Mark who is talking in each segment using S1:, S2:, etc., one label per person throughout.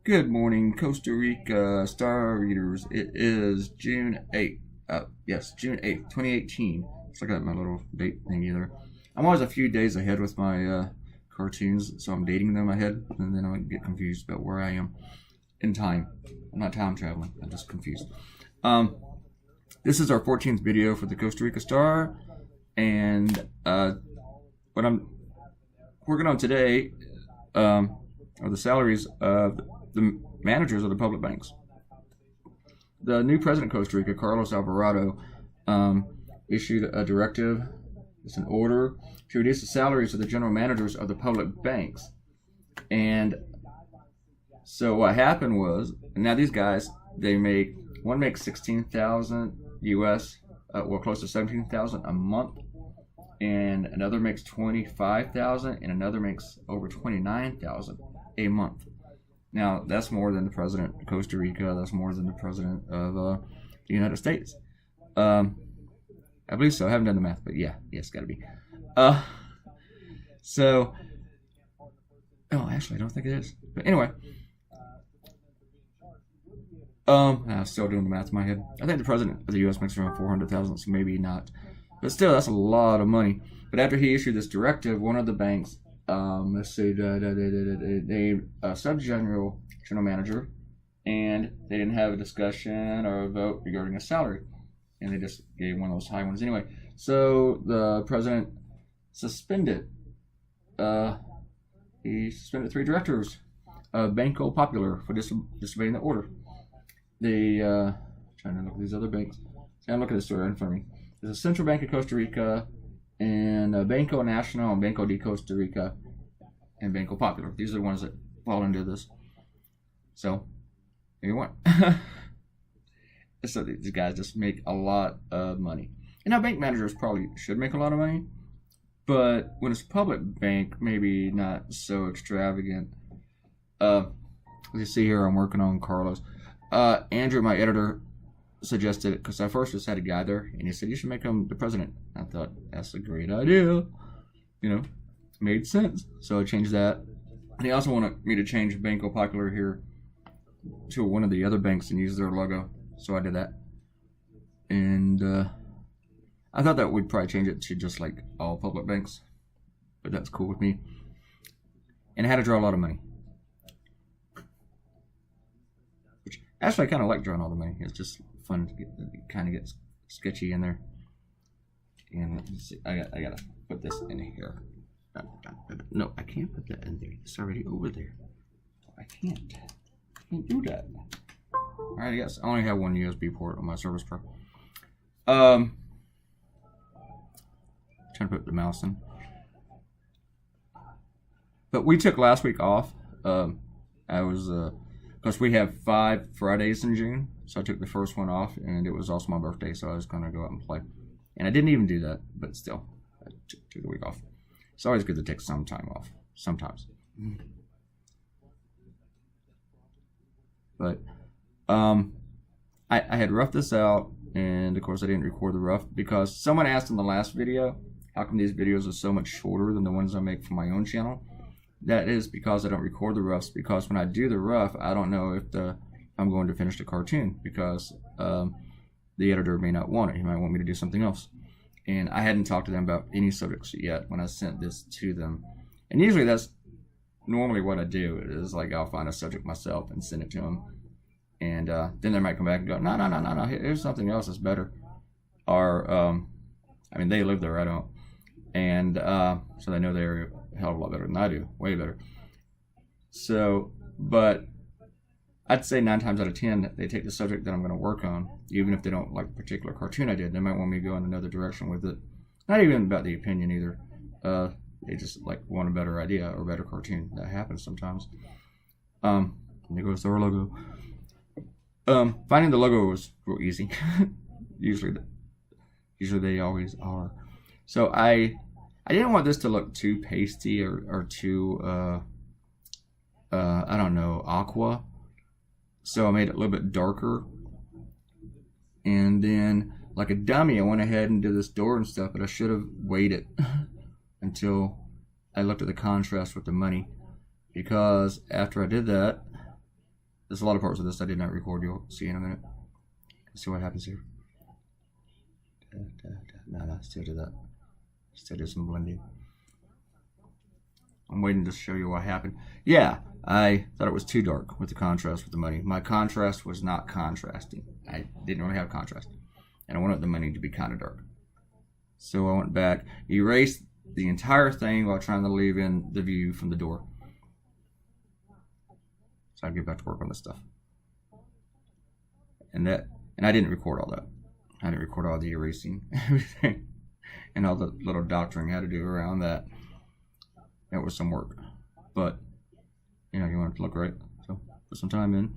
S1: Good morning, Costa Rica star readers. It is June 8th. Yes, June 8th, 2018. It's like my little date thing either. I'm always a few days ahead with my cartoons, so I'm dating them ahead, and then I get confused about where I am in time. I'm not time traveling, I'm just confused. This is our 14th video for the Costa Rica Star, and what I'm working on today are the salaries of the managers of the public banks. The new president of Costa Rica, Carlos Alvarado, issued a directive, it's an order, to reduce the salaries of the general managers of the public banks. And so what happened was, now these guys, one makes 16,000 US, well, close to 17,000 a month, and another makes 25,000, and another makes over 29,000 a month. Now, that's more than the president of Costa Rica. That's more than the president of the United States. I believe so. I haven't done the math, but yeah, it's got to be. Actually, I don't think it is. But anyway, I'm still doing the math in my head. I think the president of the U.S. makes around 400,000, so maybe not. But still, that's a lot of money. But after he issued this directive, one of the banks, let's see, they sub-general general manager, and they didn't have a discussion or a vote regarding a salary, and they just gave one of those high ones anyway. So the president suspended. He suspended 3 directors of Banco Popular for disobeying the order. They trying to look at these other banks. See, I'm looking at the story right in front of me. There's a Central Bank of Costa Rica, and Banco Nacional, and Banco de Costa Rica, and Banco Popular. These are the ones that fall into this. So, here you want. So these guys just make a lot of money. And now bank managers probably should make a lot of money, but when it's a public bank, maybe not so extravagant. You see here, I'm working on Carlos. Andrew, my editor, suggested it because I first just had a guy there, and he said you should make him the president. I thought that's a great idea, made sense. So I changed that, and he also wanted me to change Banco Popular here to one of the other banks and use their logo. So I did that, and I thought that we'd probably change it to just like all public banks, but that's cool with me. And I had to draw a lot of money. Actually, I kind of like drawing all the money. It's just fun to kind of get sketchy in there. And let's see, I gotta put this in here. No, I can't put that in there. It's already over there. I can't do that. All right, I guess I only have one USB port on my Service Pro. Trying to put the mouse in. But we took last week off. Because we have 5 Fridays in June, so I took the first one off, and it was also my birthday, so I was going to go out and play. And I didn't even do that, but still, I took the week off. It's always good to take some time off, sometimes. But I had roughed this out, and of course I didn't record the rough, because someone asked in the last video, how come these videos are so much shorter than the ones I make for my own channel? That is because I don't record the roughs, because when I do the rough, I don't know if I'm going to finish the cartoon, because the editor may not want it. He might want me to do something else. And I hadn't talked to them about any subjects yet when I sent this to them. And usually that's normally what I do, is like I'll find a subject myself and send it to them. And then they might come back and go, no, here's something else that's better. Or, they live there, I don't. And so they know they're a hell of a lot better than I do, way better. So, but I'd say 9 times out of 10, they take the subject that I'm going to work on, even if they don't like the particular cartoon I did. They might want me to go in another direction with it. Not even about the opinion either. They just want a better idea or a better cartoon. That happens sometimes. There goes our logo. Finding the logo was real easy. Usually they always are. So I didn't want this to look too pasty or too, I don't know, aqua. So I made it a little bit darker. And then, like a dummy, I went ahead and did this door and stuff, but I should have waited until I looked at the contrast with the money. Because after I did that, There's a lot of parts of this I did not record. You'll see in a minute. Let's see what happens here. No, still do that. Still do some blending. I'm waiting to show you what happened. Yeah, I thought it was too dark with the contrast with the money. My contrast was not contrasting. I didn't really have contrast. And I wanted the money to be kind of dark. So I went back, erased the entire thing while trying to leave in the view from the door. So I get back to work on this stuff. And I didn't record all that. I didn't record all the erasing, everything, and all the little doctoring I had to do around that. That was some work, but you know, you want it to look right, so put some time in.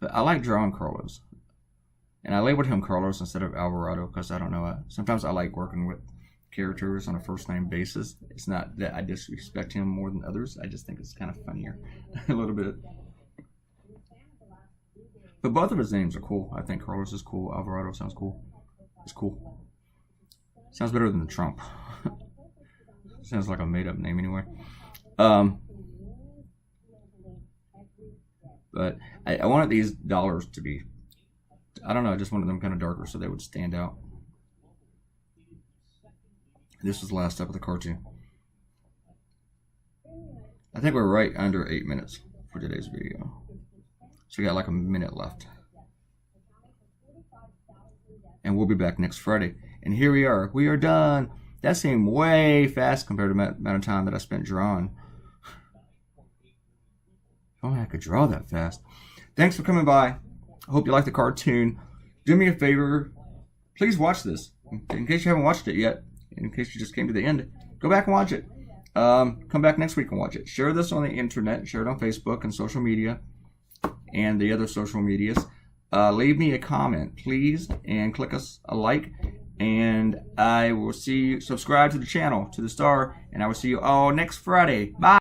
S1: But I like drawing Carlos, and I labeled him Carlos instead of Alvarado because I don't know. Sometimes I like working with characters on a first name basis. It's not that I disrespect him more than others. I just think it's kind of funnier, a little bit. But both of his names are cool. I think Carlos is cool. Alvarado sounds cool. It's cool. Sounds better than the Trump. Sounds like a made-up name anyway. But I wanted these dollars to be, I don't know, I just wanted them kind of darker so they would stand out. This was the last step of the cartoon. I think we're right under 8 minutes for today's video. So we got like a minute left. And we'll be back next Friday. And here we are. We are done. That seemed way fast compared to the amount of time that I spent drawing. If only I could draw that fast. Thanks for coming by. I hope you liked the cartoon. Do me a favor. Please watch this. In case you haven't watched it yet. In case you just came to the end. Go back and watch it. Come back next week and watch it. Share this on the internet. Share it on Facebook and social media. And the other social medias. Leave me a comment, please, and click a like. And I will see you. Subscribe to the channel, to the star, and I will see you all next Friday. Bye.